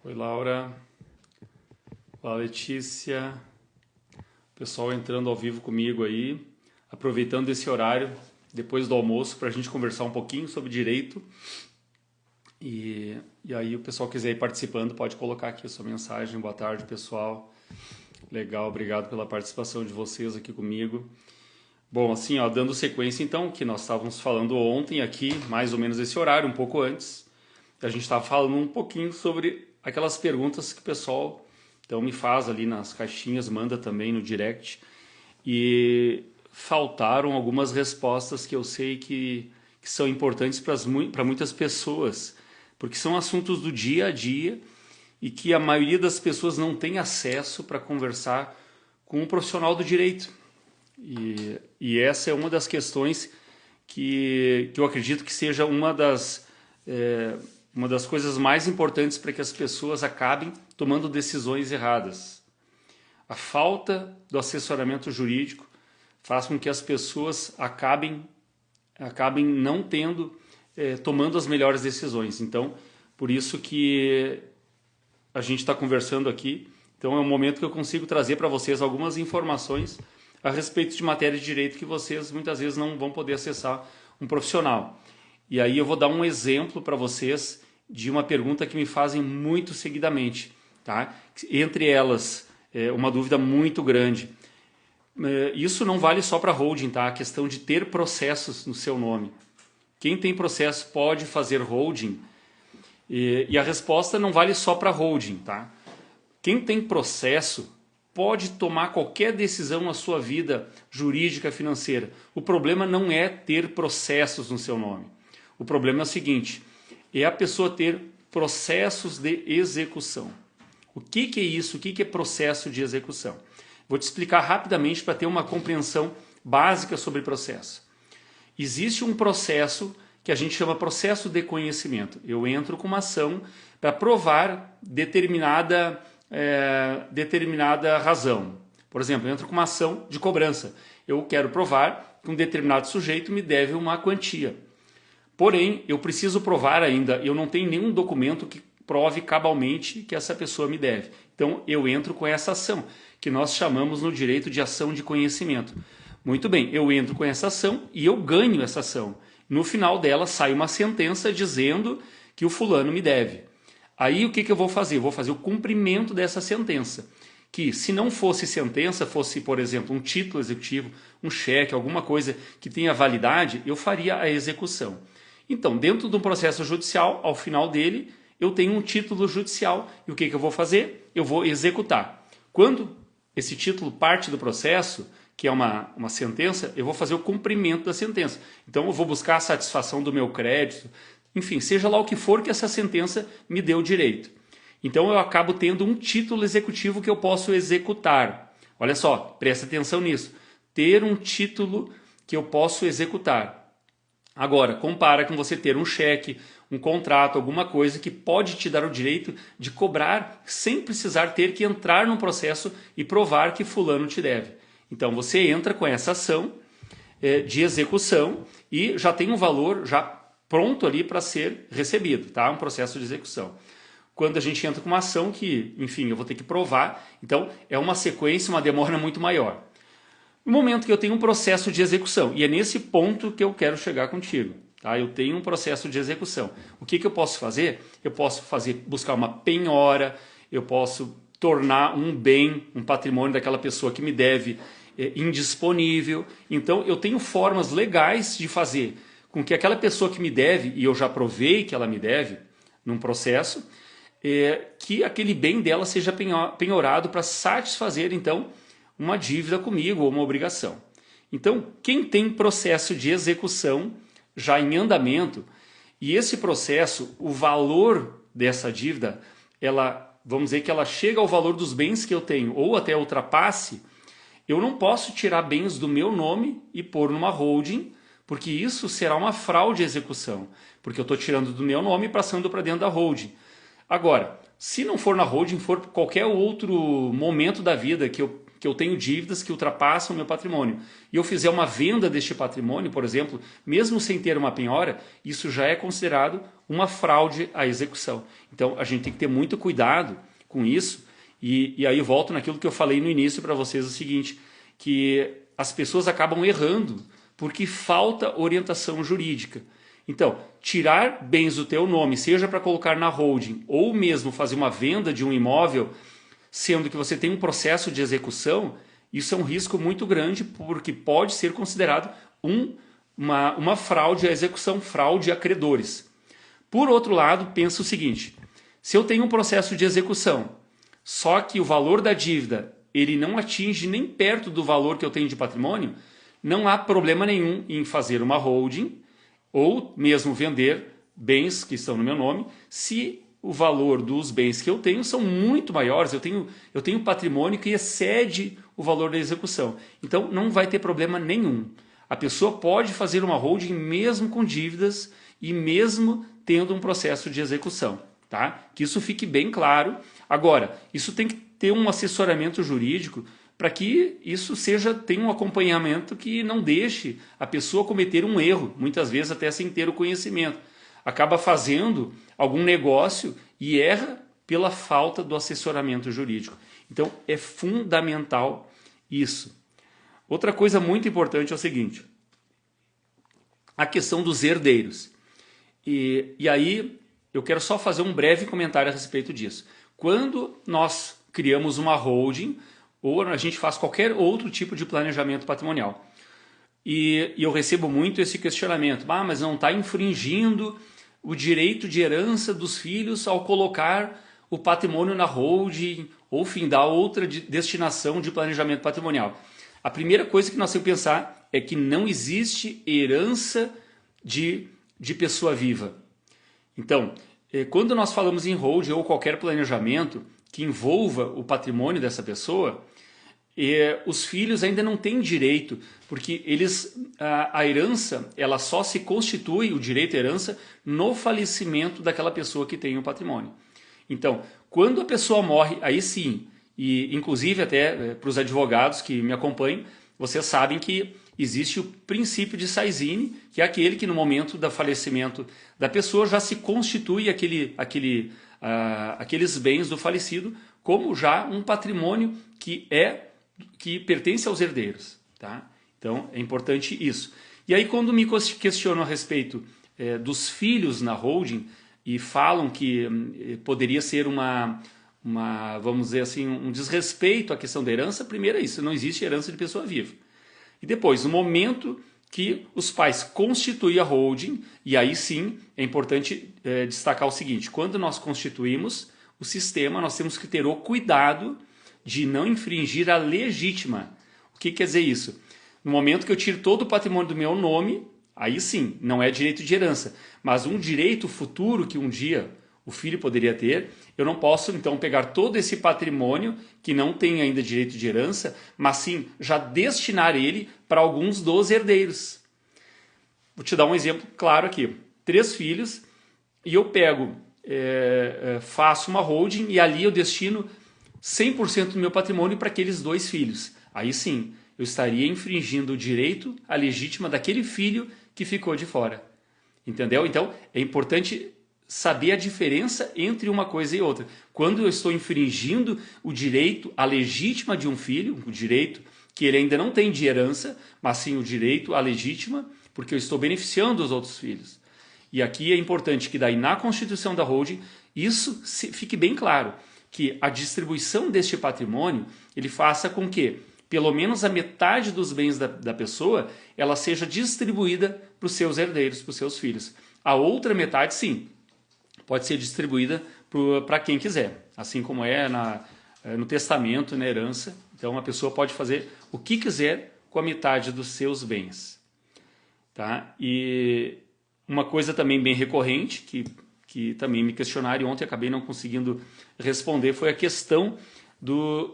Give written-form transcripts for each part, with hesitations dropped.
Oi, Laura. Olá, Letícia. Pessoal entrando ao vivo comigo aí, aproveitando esse horário depois do almoço para a gente conversar um pouquinho sobre direito. E aí, o pessoal quiser ir participando, pode colocar aqui a sua mensagem. Boa tarde, pessoal. Legal, obrigado pela participação de vocês aqui comigo. Bom, assim, ó, dando sequência então, que nós estávamos falando ontem aqui, mais ou menos esse horário, um pouco antes, a gente estava falando um pouquinho sobre aquelas perguntas que o pessoal então me faz ali nas caixinhas, manda também no direct, e faltaram algumas respostas que eu sei que são importantes para muitas pessoas, porque são assuntos do dia a dia e que a maioria das pessoas não tem acesso para conversar com um profissional do direito. E essa é uma das questões que eu acredito que seja uma das coisas mais importantes para que as pessoas acabem tomando decisões erradas. A falta do assessoramento jurídico faz com que as pessoas acabem não tendo, tomando as melhores decisões. Então, por isso que a gente está conversando aqui. Então, é um momento que eu consigo trazer para vocês algumas informações a respeito de matéria de direito que vocês muitas vezes não vão poder acessar um profissional. E aí eu vou dar um exemplo para vocês de uma pergunta que me fazem muito seguidamente, tá? Entre elas, uma dúvida muito grande. Isso não vale só para holding, tá? A questão de ter processos no seu nome. Quem tem processo pode fazer holding, e a resposta não vale só para holding, tá? Quem tem processo pode tomar qualquer decisão na sua vida jurídica, financeira. O problema não é ter processos no seu nome. O problema é o seguinte, é a pessoa ter processos de execução. O que é isso? O que é processo de execução? Vou te explicar rapidamente para ter uma compreensão básica sobre processo. Existe um processo que a gente chama processo de conhecimento. Eu entro com uma ação para provar determinada razão. Por exemplo, eu entro com uma ação de cobrança. Eu quero provar que um determinado sujeito me deve uma quantia. Porém, eu preciso provar ainda, eu não tenho nenhum documento que prove cabalmente que essa pessoa me deve. Então, eu entro com essa ação, que nós chamamos no direito de ação de conhecimento. Muito bem, eu entro com essa ação e eu ganho essa ação. No final dela, sai uma sentença dizendo que o fulano me deve. Aí, o que eu vou fazer? Eu vou fazer o cumprimento dessa sentença. Que, se não fosse sentença, fosse, por exemplo, um título executivo, um cheque, alguma coisa que tenha validade, eu faria a execução. Então, dentro de um processo judicial, ao final dele, eu tenho um título judicial. E o que eu vou fazer? Eu vou executar. Quando esse título parte do processo, que é uma sentença, eu vou fazer o cumprimento da sentença. Então, eu vou buscar a satisfação do meu crédito, enfim, seja lá o que for que essa sentença me deu direito. Então, eu acabo tendo um título executivo que eu posso executar. Olha só, presta atenção nisso. Ter um título que eu posso executar. Agora, compara com você ter um cheque, um contrato, alguma coisa que pode te dar o direito de cobrar sem precisar ter que entrar num processo e provar que fulano te deve. Então, você entra com essa ação de execução e já tem um valor já pronto ali para ser recebido, tá? Um processo de execução. Quando a gente entra com uma ação que, enfim, eu vou ter que provar, então é uma sequência, uma demora muito maior. No momento que eu tenho um processo de execução, e é nesse ponto que eu quero chegar contigo, tá? Eu tenho um processo de execução. O que eu posso fazer? Eu posso buscar uma penhora, eu posso tornar um bem, um patrimônio daquela pessoa que me deve indisponível. Então, eu tenho formas legais de fazer com que aquela pessoa que me deve, e eu já provei que ela me deve num processo, que aquele bem dela seja penhorado para satisfazer, então, uma dívida comigo ou uma obrigação. Então, quem tem processo de execução já em andamento, e esse processo, o valor dessa dívida, vamos dizer que ela chega ao valor dos bens que eu tenho, ou até ultrapasse, eu não posso tirar bens do meu nome e pôr numa holding, porque isso será uma fraude de execução, porque eu estou tirando do meu nome e passando para dentro da holding. Agora, se não for na holding, for qualquer outro momento da vida que que eu tenho dívidas que ultrapassam o meu patrimônio, e eu fizer uma venda deste patrimônio, por exemplo, mesmo sem ter uma penhora, isso já é considerado uma fraude à execução. Então a gente tem que ter muito cuidado com isso, e aí eu volto naquilo que eu falei no início para vocês, o seguinte, que as pessoas acabam errando porque falta orientação jurídica. Então, tirar bens do teu nome, seja para colocar na holding ou mesmo fazer uma venda de um imóvel, sendo que você tem um processo de execução, isso é um risco muito grande porque pode ser considerado uma fraude à execução, fraude a credores. Por outro lado, pensa o seguinte, se eu tenho um processo de execução, só que o valor da dívida ele não atinge nem perto do valor que eu tenho de patrimônio, não há problema nenhum em fazer uma holding ou mesmo vender bens que estão no meu nome, se o valor dos bens que eu tenho são muito maiores, eu tenho patrimônio que excede o valor da execução. Então não vai ter problema nenhum. A pessoa pode fazer uma holding mesmo com dívidas e mesmo tendo um processo de execução. Tá? Que isso fique bem claro. Agora, isso tem que ter um assessoramento jurídico para que isso tenha um acompanhamento que não deixe a pessoa cometer um erro, muitas vezes até sem ter o conhecimento. Acaba fazendo algum negócio e erra pela falta do assessoramento jurídico. Então é fundamental isso. Outra coisa muito importante é o seguinte, a questão dos herdeiros. E aí eu quero só fazer um breve comentário a respeito disso. Quando nós criamos uma holding, ou a gente faz qualquer outro tipo de planejamento patrimonial, e eu recebo muito esse questionamento, mas não está infringindo o direito de herança dos filhos ao colocar o patrimônio na holding, ou findar outra destinação de planejamento patrimonial. A primeira coisa que nós temos que pensar é que não existe herança de pessoa viva. Então, quando nós falamos em holding ou qualquer planejamento que envolva o patrimônio dessa pessoa, os filhos ainda não têm direito, porque a herança ela só se constitui, o direito à herança, no falecimento daquela pessoa que tem o patrimônio. Então, quando a pessoa morre, aí sim, e inclusive até para os advogados que me acompanham, vocês sabem que existe o princípio de Saizine, que é aquele que no momento do falecimento da pessoa já se constitui aqueles bens do falecido como já um patrimônio que pertence aos herdeiros. Tá? Então é importante isso. E aí quando me questionam a respeito dos filhos na holding e falam que poderia ser vamos dizer assim, um desrespeito à questão da herança, primeiro é isso, não existe herança de pessoa viva. E depois, no momento que os pais constituem a holding, e aí sim é importante destacar o seguinte, quando nós constituímos o sistema, nós temos que ter o cuidado de não infringir a legítima. O que quer dizer isso? No momento que eu tiro todo o patrimônio do meu nome, aí sim, não é direito de herança, mas um direito futuro que um dia o filho poderia ter, eu não posso então pegar todo esse patrimônio que não tem ainda direito de herança, mas sim já destinar ele para alguns dos herdeiros. Vou te dar um exemplo claro aqui. 3 filhos e eu pego, faço uma holding e ali eu destino 100% do meu patrimônio para aqueles 2 filhos. Aí sim, eu estaria infringindo o direito à legítima daquele filho que ficou de fora. Entendeu? Então, é importante saber a diferença entre uma coisa e outra. Quando eu estou infringindo o direito à legítima de um filho, o direito que ele ainda não tem de herança, mas sim o direito à legítima, porque eu estou beneficiando os outros filhos. E aqui é importante que daí na constituição da holding, isso fique bem claro, que a distribuição deste patrimônio, ele faça com que pelo menos a metade dos bens da pessoa, ela seja distribuída para os seus herdeiros, para os seus filhos. A outra metade, sim, pode ser distribuída para quem quiser, assim como é no testamento, na herança. Então a pessoa pode fazer o que quiser com a metade dos seus bens. Tá? E uma coisa também bem recorrente, que também me questionaram e ontem acabei não conseguindo responder, foi a questão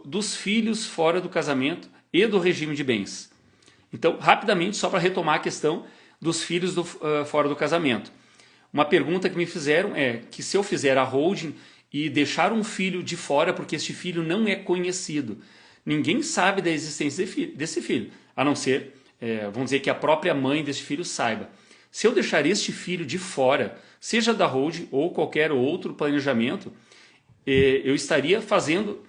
dos filhos fora do casamento e do regime de bens. Então, rapidamente, só para retomar a questão dos filhos fora do casamento. Uma pergunta que me fizeram é que se eu fizer a holding e deixar um filho de fora porque este filho não é conhecido, ninguém sabe da existência desse filho, a não ser, vamos dizer, que a própria mãe desse filho saiba. Se eu deixar este filho de fora, seja da holding ou qualquer outro planejamento, eu estaria fazendo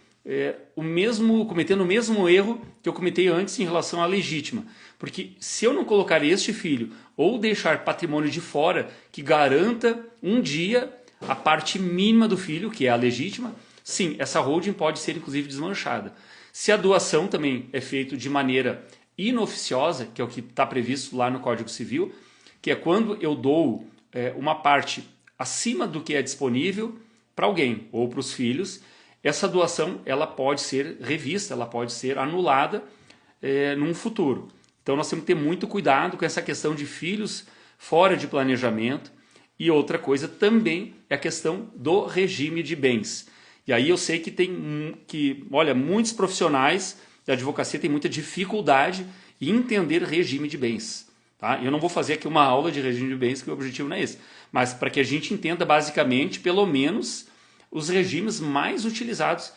cometendo o mesmo erro que eu cometi antes em relação à legítima. Porque se eu não colocar este filho ou deixar patrimônio de fora que garanta um dia a parte mínima do filho, que é a legítima, sim, essa holding pode ser inclusive desmanchada. Se a doação também é feita de maneira inoficiosa, que é o que está previsto lá no Código Civil, que é quando eu dou uma parte acima do que é disponível para alguém ou para os filhos, essa doação ela pode ser revista, ela pode ser anulada num futuro. Então nós temos que ter muito cuidado com essa questão de filhos fora de planejamento. E outra coisa também é a questão do regime de bens. E aí eu sei que olha, muitos profissionais da advocacia têm muita dificuldade em entender regime de bens. Tá? Eu não vou fazer aqui uma aula de regime de bens, que o objetivo não é esse. Mas para que a gente entenda basicamente, pelo menos, os regimes mais utilizados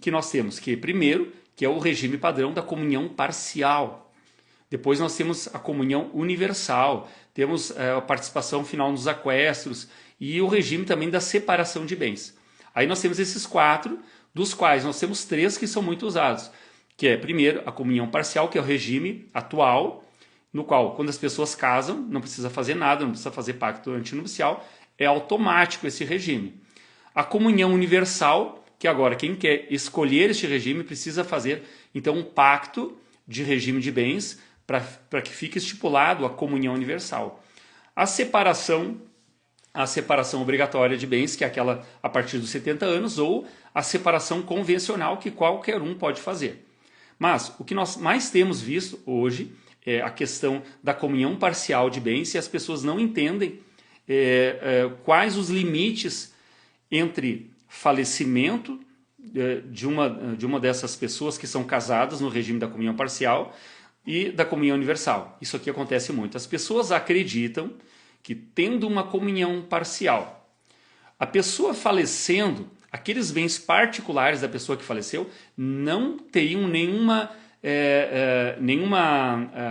que nós temos. Que primeiro, que é o regime padrão da comunhão parcial. Depois nós temos a comunhão universal, temos a participação final nos aquestos e o regime também da separação de bens. Aí nós temos esses 4, dos quais nós temos 3 que são muito usados, que é, primeiro, a comunhão parcial, que é o regime atual, no qual, quando as pessoas casam, não precisa fazer nada, não precisa fazer pacto antinupcial, é automático esse regime. A comunhão universal, que agora quem quer escolher este regime precisa fazer, então, um pacto de regime de bens para que fique estipulado a comunhão universal. A separação obrigatória de bens, que é aquela a partir dos 70 anos, ou a separação convencional, que qualquer um pode fazer. Mas o que nós mais temos visto hoje é a questão da comunhão parcial de bens, e as pessoas não entendem quais os limites entre falecimento de uma dessas pessoas que são casadas no regime da comunhão parcial e da comunhão universal. Isso aqui acontece muito. As pessoas acreditam que, tendo uma comunhão parcial, a pessoa falecendo, aqueles bens particulares da pessoa que faleceu não teriam nenhuma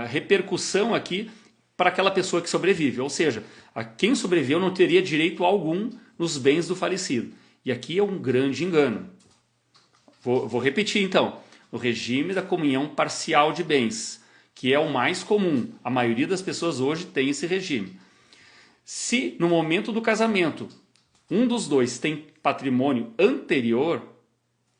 repercussão aqui para aquela pessoa que sobrevive. Ou seja, quem sobreviveu não teria direito algum nos bens do falecido. E aqui é um grande engano. Vou repetir então. No regime da comunhão parcial de bens, que é o mais comum, a maioria das pessoas hoje tem esse regime. Se no momento do casamento um dos dois tem patrimônio anterior,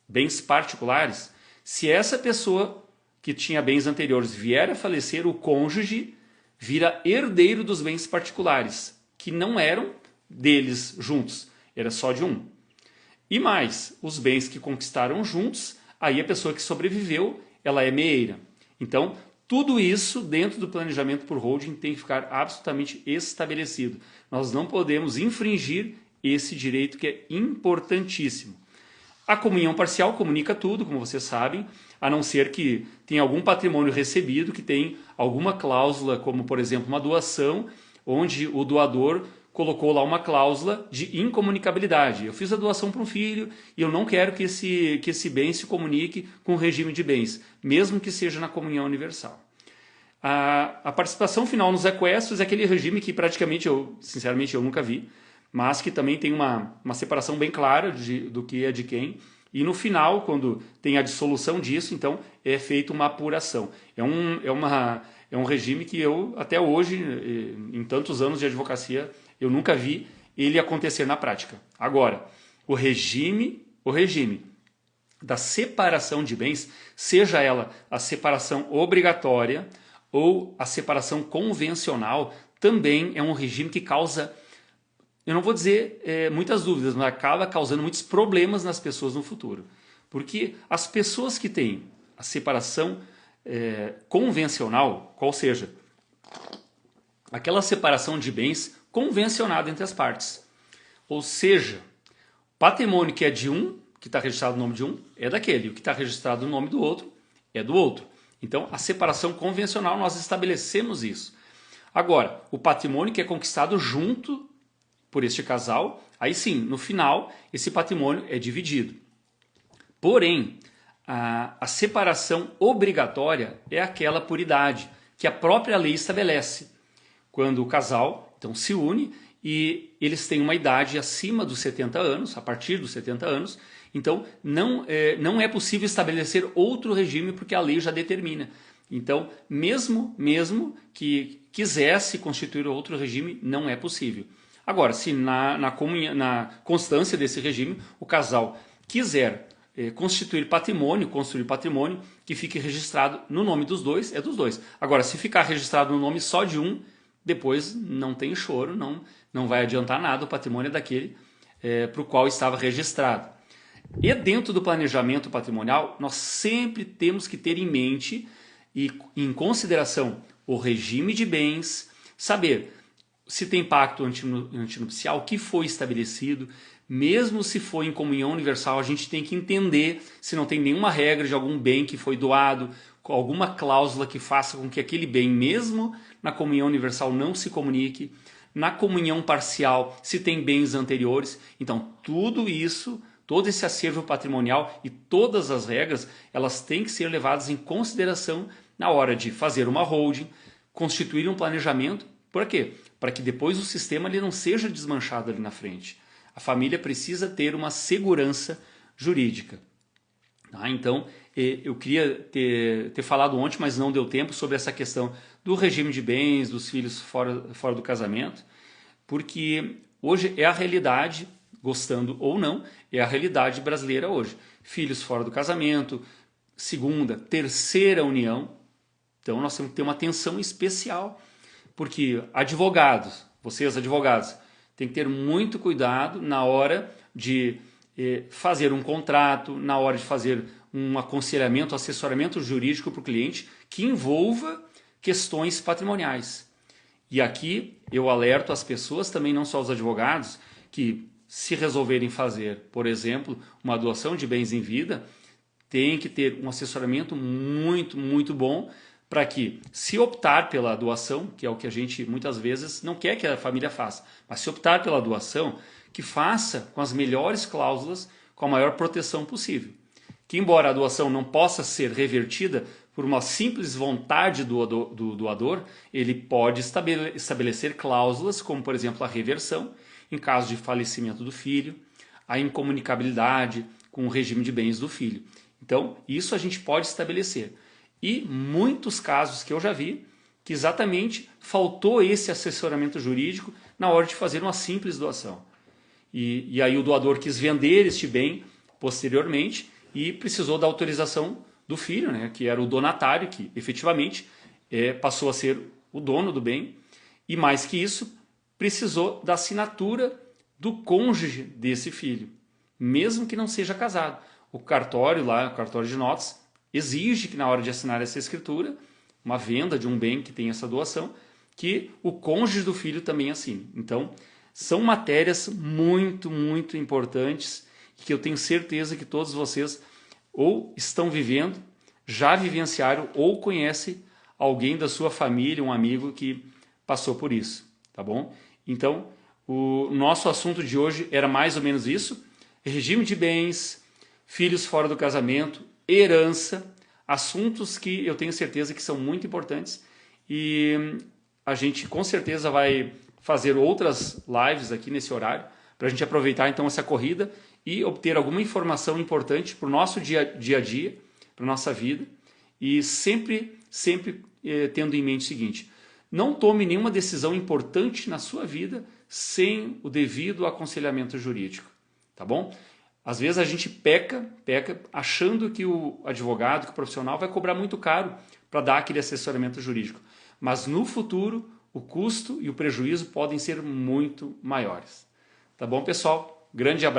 bens particulares, se essa pessoa que tinha bens anteriores vier a falecer, o cônjuge vira herdeiro dos bens particulares, que não eram deles juntos, era só de um. E mais, os bens que conquistaram juntos, aí a pessoa que sobreviveu, ela é meeira. Então, tudo isso dentro do planejamento por holding tem que ficar absolutamente estabelecido. Nós não podemos infringir esse direito que é importantíssimo. A comunhão parcial comunica tudo, como vocês sabem, a não ser que tenha algum patrimônio recebido, que tem alguma cláusula, como por exemplo uma doação, onde o doador colocou lá uma cláusula de incomunicabilidade. Eu fiz a doação para um filho e eu não quero que esse bem se comunique com o regime de bens, mesmo que seja na comunhão universal. A participação final nos aquestos é aquele regime que praticamente sinceramente, eu nunca vi, mas que também tem uma separação bem clara do que é de quem. E no final, quando tem a dissolução disso, então é feita uma apuração. É um regime que eu, até hoje, em tantos anos de advocacia, eu nunca vi ele acontecer na prática. Agora, o regime da separação de bens, seja ela a separação obrigatória ou a separação convencional, também é um regime que causa, eu não vou dizer muitas dúvidas, mas acaba causando muitos problemas nas pessoas no futuro. Porque as pessoas que têm a separação convencional, qual seja, aquela separação de bens convencionada entre as partes. Ou seja, patrimônio que é de um, que está registrado no nome de um, é daquele. O que está registrado no nome do outro, é do outro. Então, a separação convencional, nós estabelecemos isso. Agora, o patrimônio que é conquistado junto por este casal, aí sim, no final, esse patrimônio é dividido. Porém, a separação obrigatória é aquela por idade, que a própria lei estabelece. Quando o casal então se une e eles têm uma idade acima dos 70 anos, a partir dos 70 anos, então não é possível estabelecer outro regime porque a lei já determina. Então, mesmo que quisesse constituir outro regime, não é possível. Agora, se na constância desse regime, o casal quiser construir patrimônio, que fique registrado no nome dos dois, é dos dois. Agora, se ficar registrado no nome só de um, depois não tem choro, não vai adiantar nada, o patrimônio é daquele para o qual estava registrado. E dentro do planejamento patrimonial, nós sempre temos que ter em mente e em consideração o regime de bens, saber se tem pacto antinupcial, o que foi estabelecido, mesmo se for em comunhão universal, a gente tem que entender se não tem nenhuma regra de algum bem que foi doado, alguma cláusula que faça com que aquele bem, mesmo na comunhão universal, não se comunique, na comunhão parcial, se tem bens anteriores. Então, tudo isso, todo esse acervo patrimonial e todas as regras, elas têm que ser levadas em consideração na hora de fazer uma holding, constituir um planejamento. Por quê? Para que depois o sistema ele não seja desmanchado ali na frente. A família precisa ter uma segurança jurídica. Tá? Então, eu queria ter falado ontem, mas não deu tempo, sobre essa questão do regime de bens, dos filhos fora do casamento, porque hoje é a realidade, gostando ou não, é a realidade brasileira hoje. Filhos fora do casamento, segunda, terceira união. Então, nós temos que ter uma atenção especial, porque advogados, vocês advogados, tem que ter muito cuidado na hora de fazer um contrato, na hora de fazer um aconselhamento, assessoramento jurídico para o cliente que envolva questões patrimoniais. E aqui eu alerto as pessoas, também não só os advogados, que se resolverem fazer, por exemplo, uma doação de bens em vida, tem que ter um assessoramento muito bom, para que, se optar pela doação, que é o que a gente muitas vezes não quer que a família faça, mas se optar pela doação, que faça com as melhores cláusulas, com a maior proteção possível. Que, embora a doação não possa ser revertida por uma simples vontade do doador, ele pode estabelecer cláusulas, como, por exemplo, a reversão, em caso de falecimento do filho, a incomunicabilidade com o regime de bens do filho. Então, isso a gente pode estabelecer. E muitos casos que eu já vi, que exatamente faltou esse assessoramento jurídico na hora de fazer uma simples doação. E aí o doador quis vender este bem posteriormente e precisou da autorização do filho, né, que era o donatário, que efetivamente passou a ser o dono do bem. E mais que isso, precisou da assinatura do cônjuge desse filho, mesmo que não seja casado. O cartório de notas, exige que na hora de assinar essa escritura, uma venda de um bem que tem essa doação, que o cônjuge do filho também assine. Então, são matérias muito importantes que eu tenho certeza que todos vocês ou estão vivendo, já vivenciaram ou conhecem alguém da sua família, um amigo que passou por isso, tá bom? Então, o nosso assunto de hoje era mais ou menos isso: regime de bens, filhos fora do casamento, herança, assuntos que eu tenho certeza que são muito importantes, e a gente com certeza vai fazer outras lives aqui nesse horário, para a gente aproveitar então essa corrida e obter alguma informação importante para o nosso dia a dia, para a nossa vida, e sempre tendo em mente o seguinte: não tome nenhuma decisão importante na sua vida sem o devido aconselhamento jurídico, tá bom? Às vezes a gente peca achando que o advogado, que o profissional vai cobrar muito caro para dar aquele assessoramento jurídico. Mas no futuro, o custo e o prejuízo podem ser muito maiores. Tá bom, pessoal? Grande abraço.